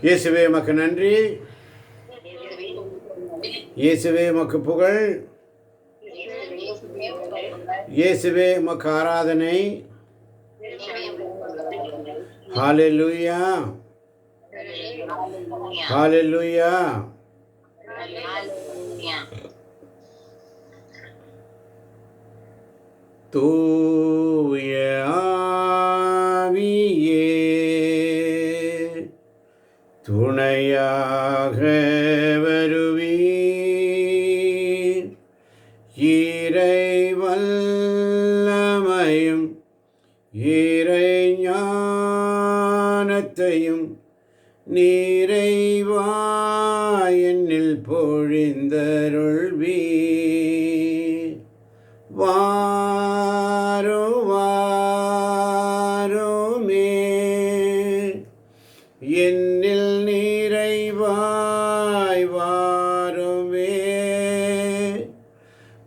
இயேசுவே மக்கு நன்றி, இயேசுவே மக்கு புகழ், இயேசுவே மக்கு ஆராதனை. ஹல்லேலூயா, ஹல்லேலூயா. தூய ஆவியே துணையாக வருவீர், இறை வல்லமையும் இறை ஞானத்தையும் நிறைவாய் என்னில் பொழிந்தருள்வீர். வாரும் வாருமே, என்னில் நிறைவாய் வாருமே.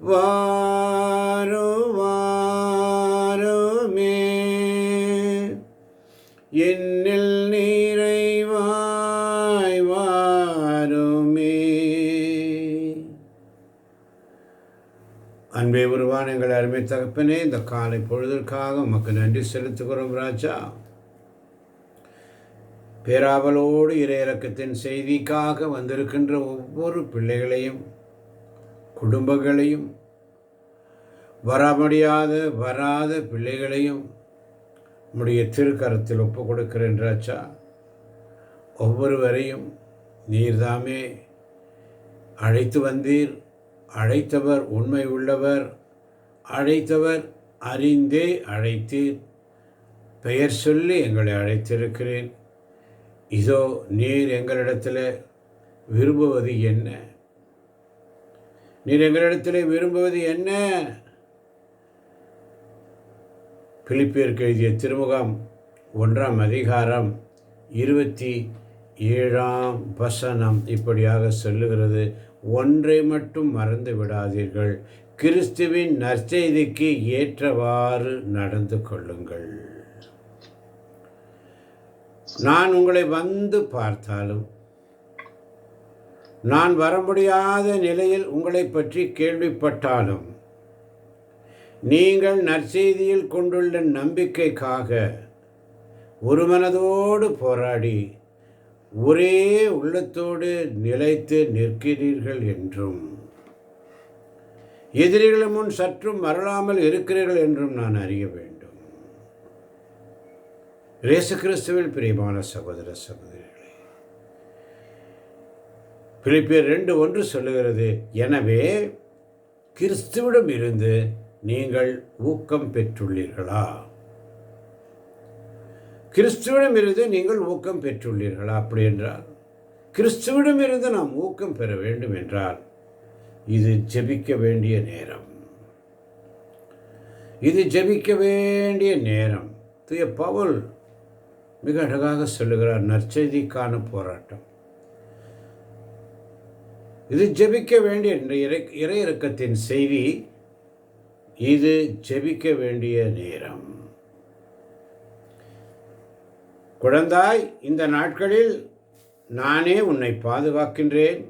வாரும் வாருமே, என்னில் நிறைவாய் வாருமே. அன்பே உருவான எங்கள் அருமை தகப்பனே, இந்த காலை பொழுதற்காக உமக்கு நன்றி செலுத்துகிறோம் ராஜா. பேராவலோடு இறையிறக்கத்தின் செய்திக்காக வந்திருக்கின்ற ஒவ்வொரு பிள்ளைகளையும் குடும்பங்களையும் வராத பிள்ளைகளையும் உம்முடைய திருக்கரத்தில் ஒப்பு கொடுக்கிறேன் ராஜா. ஒவ்வொருவரையும் நீர்தாமே அழைத்து வந்தீர். அழைத்தவர் உண்மை உள்ளவர், அழைத்தவர் அறிந்தே அழைத்தீர். பெயர் சொல்லி எங்களை அழைத்திருக்கிறேன். இதோ நீர் எங்களிடத்தில் விரும்புவது என்ன? நீர் எங்களிடத்தில் விரும்புவது என்ன? பிலிப்பியருக்கு எழுதிய திருமுகம் 1ஆம் அதிகாரம் 27ஆம் வசனம் இப்படியாக சொல்லுகிறது: ஒன்றை மட்டும் மறந்து விடாதீர்கள், கிறிஸ்துவின் நற்செய்திக்கு ஏற்றவாறு நடந்து கொள்ளுங்கள். நான் உங்களை வந்து பார்த்தாலும், நான் வர முடியாத நிலையில் உங்களை பற்றி கேள்விப்பட்டாலும், நீங்கள் நற்செய்தியில் கொண்டுள்ள நம்பிக்கைக்காக ஒரு மனதோடு போராடி ஒரே உள்ளத்தோடு நிலைத்து நிற்கிறீர்கள் என்றும், எதிரிகள் முன் சற்றும் மறலாமல் இருக்கிறீர்கள் என்றும் நான் அறிய வேண்டும். இயேசு கிறிஸ்துவில் பிரியமான சகோதர சகோதரிகளே, பிலிப்பியர் 2:1 சொல்லுகிறது: எனவே கிறிஸ்துவிடம் இருந்து நீங்கள் ஊக்கம் பெற்றுள்ளீர்களா? கிறிஸ்துவிடம் இருந்து நீங்கள் ஊக்கம் பெற்றுள்ளீர்களா? அப்படி என்றால், கிறிஸ்துவிடம் இருந்து நாம் ஊக்கம் பெற வேண்டும் என்றால், இது ஜெபிக்க வேண்டிய நேரம். இது ஜெபிக்க வேண்டிய நேரம். தூய பவுல் மிக அழகாக சொல்லுகிறார், நற்செய்திக்கான போராட்டம். இது ஜெபிக்க வேண்டிய இறை இரக்கத்தின் செய்தி. இது ஜெபிக்க வேண்டிய நேரம். குழந்தாய், இந்த நாட்களில் நானே உன்னை பாதுகாக்கின்றேன்,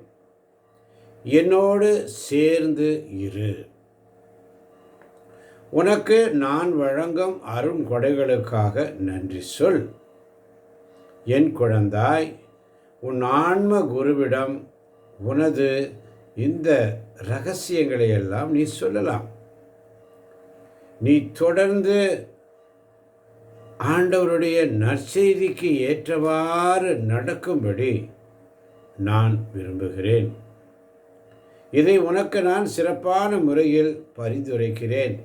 என்னோடு சேர்ந்து இரு. உனக்கு நான் வழங்கும் அருங்கொடைகளுக்காக நன்றி சொல். என் குழந்தாய், உன் ஆன்ம குருவிடம் உனது இந்த இரகசியங்களை எல்லாம் நீ சொல்லலாம். நீ தொடர்ந்து ஆண்டவருடைய நற்செய்திக்கு ஏற்றவாறு நடக்கும்படி நான் விரும்புகிறேன். இதை உனக்கு நான் சிறப்பான முறையில் பரிந்துரைக்கிறேன்.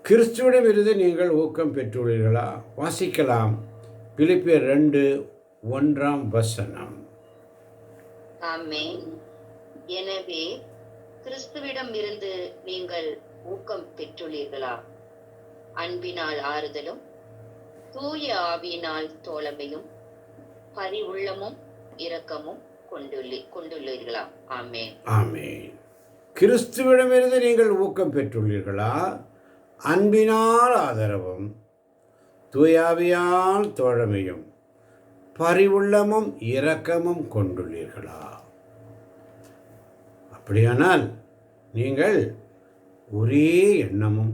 கிறிஸ்துவிடமிருந்து நீங்கள் ஊக்கம் பெற்றுள்ளீர்களா? வாசிக்கலாம். பிலிப்பியர் 2:1ஆம் வசனம். ஆமென். எனவே கிறிஸ்துவிடம் இருந்து நீங்கள் ஊக்கம் பெற்றுள்ளீர்களா? அன்பினால் ஆறுதலும், தூய ஆவியினால் தோழமையும், பரிவுள்ளமும் இரக்கமும் கொண்டுள்ளீர்களா? ஆமென். ஆமென். கிறிஸ்துவிடமிருந்து நீங்கள் ஊக்கம் பெற்றுள்ளீர்களா? அன்பினால் ஆதரவும், தூய ஆவியால் தோழமையும், பரிவுள்ளமும் இரக்கமும் கொண்டுள்ளீர்களா? அப்படியானால் நீங்கள் ஒரே எண்ணமும்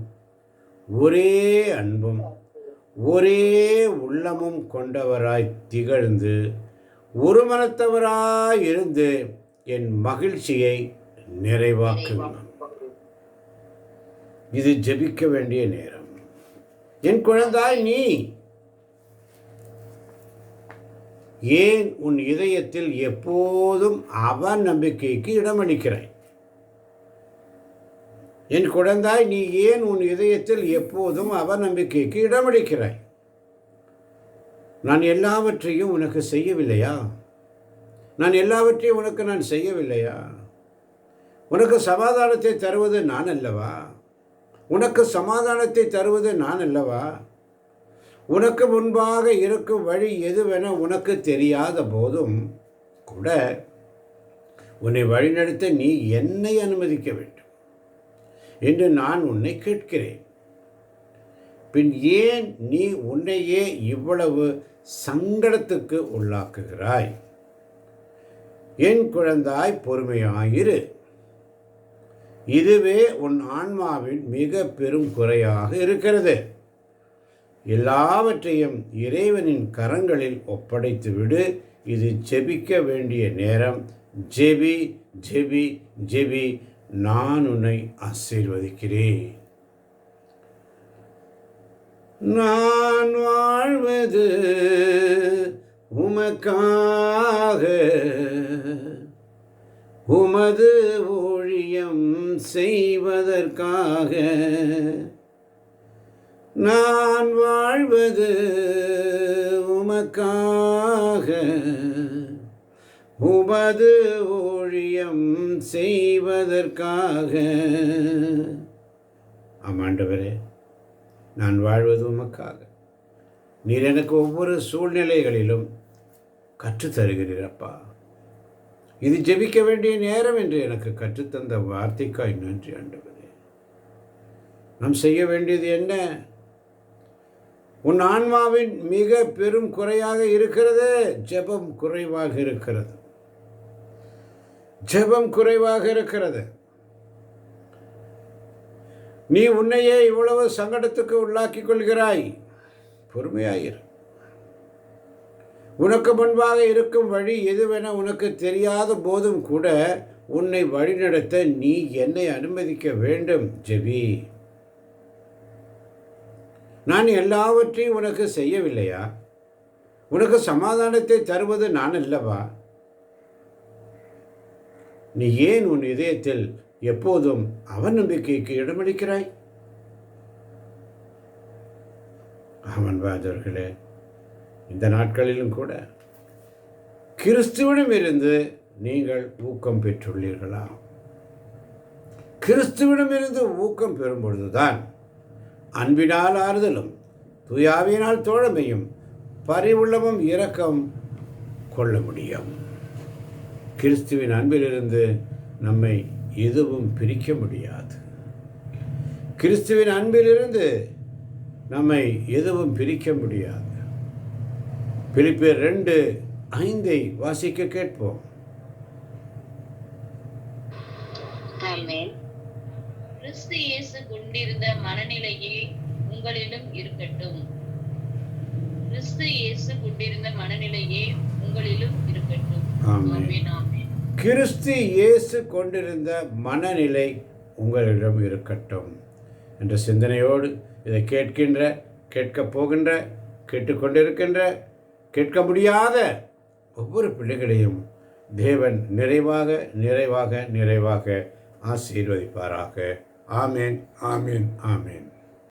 ஒரே அன்பும் ஒரே உள்ளமும் கொண்டவராய் திகழ்ந்து ஒரு மனத்தவராய் இருந்து என் மகிழ்ச்சியை நிறைவாக்குங்கள். இது ஜெபிக்க வேண்டிய நேரம். என் குழந்தாய், நீ ஏன் உன் இதயத்தில் எப்போதும் அவநம்பிக்கைக்கு இடமளிக்கிறாய்? என் குழந்தாய், நீ ஏன் உன் இதயத்தில் எப்போதும் அவநம்பிக்கைக்கு இடமளிக்கிறாய்? நான் எல்லாவற்றையும் உனக்கு செய்யவில்லையா? நான் எல்லாவற்றையும் உனக்கு நான் செய்யவில்லையா? உனக்கு சமாதானத்தை தருவது நான் அல்லவா? உனக்கு சமாதானத்தை தருவது நான் அல்லவா? உனக்கு முன்பாக இருக்கும் வழி எதுவென உனக்கு தெரியாத போதும் கூட உன்னை வழிநடத்த நீ என்னை அனுமதிக்க வேண்டும் என்று நான் உன்னை கேட்கிறேன். பின் ஏன் நீ உன்னையே இவ்வளவு சங்கடத்துக்கு உள்ளாக்குகிறாய்? என் குழந்தாய், பொறுமையாயிரு. இதுவே உன் ஆன்மாவின் மிக பெரும் குறையாக இருக்கிறது. எல்லாவற்றையும் இறைவனின் கரங்களில் ஒப்படைத்து விடு. இது ஜெபிக்க வேண்டிய நேரம். ஜெபி, ஜெபி, ஜெபி. நான் உன்னை ஆசீர்வதிக்கிறேன். நான் வாழ்வது உமக்காக, உமது ஊழியம் செய்வதற்காக. நான் வாழ்வது உமக்காக, உமது ஊழியம் செய்வதற்காக. ஆமாண்டவரே, நான் வாழ்வது உமக்காக. நீர் எனக்கு ஒவ்வொரு சூழ்நிலைகளிலும் கற்றுத்தருகிறீரப்பா. இது ஜெபிக்க வேண்டிய நேரம் என்று எனக்கு கற்றுத்தந்த வார்த்தைக்காய் நன்றி ஆண்டவரே. நாம் செய்ய வேண்டியது என்ன? உன் ஆன்மாவின் மிக பெரும் குறையாக இருக்கிறது ஜெபம் குறைவாக இருக்கிறது. ஜெபம் குறைவாக இருக்கிறது. நீ உன்னையே இவ்வளவு சங்கடத்துக்கு உள்ளாக்கிக் கொள்கிறாய். பொறுமையாயிரு. உனக்கு முன்பாக இருக்கும் வழி எதுவென உனக்கு தெரியாத போதும் கூட உன்னை வழிநடத்த நீ என்னை அனுமதிக்க வேண்டும். ஜெபி. நான் எல்லாவற்றையும் உனக்கு செய்யவில்லையா? உனக்கு சமாதானத்தை தருவது நான் அல்லவா? நீ ஏன் உன் இதயத்தில் எப்போதும் அவநம்பிக்கைக்கு இடமளிக்கிறாய்? ஆமன்பாதவர்களே, இந்த நாட்களிலும் கூட கிறிஸ்துவிடமிருந்து நீங்கள் ஊக்கம் பெற்றுள்ளீர்களா? கிறிஸ்துவிடமிருந்து ஊக்கம் பெறும் பொழுதுதான் அன்பினால் ஆறுதலும் தூயாவியினால் தோழமையும் பரிவுள்ளமும் இரக்கம் கொள்ள முடியும். கிறிஸ்துவின் அன்பிலிருந்து நம்மை எதுவும் பிரிக்க முடியாது. கிறிஸ்துவின் அன்பிலிருந்து நம்மை எதுவும் பிரிக்க முடியாது. பிலிப்பியர் 2:5 வாசிக்க கேட்போம். ஆமென். கிறிஸ்து இயேசு கொண்டிருந்த மனநிலையே உங்களிலும் இருக்கட்டும். கிறிஸ்து இயேசு கொண்டிருந்த மனநிலையே உங்களிலும் இருக்கட்டும். ஆமென். ஆமென். கிறிஸ்து இயேசு கொண்டிருந்த மனநிலை உங்களிடம் இருக்கட்டும் என்ற சிந்தனையோடு இதை கேட்கின்ற, கேட்கப் போகின்ற, கேட்டுக்கொண்டிருக்கின்ற, கேட்க முடியாத ஒவ்வொரு பிள்ளைகளையும் தேவன் நிறைவாக நிறைவாக நிறைவாக ஆசீர்வதிப்பாராக. ஆமேன், ஆமேன், ஆமேன்.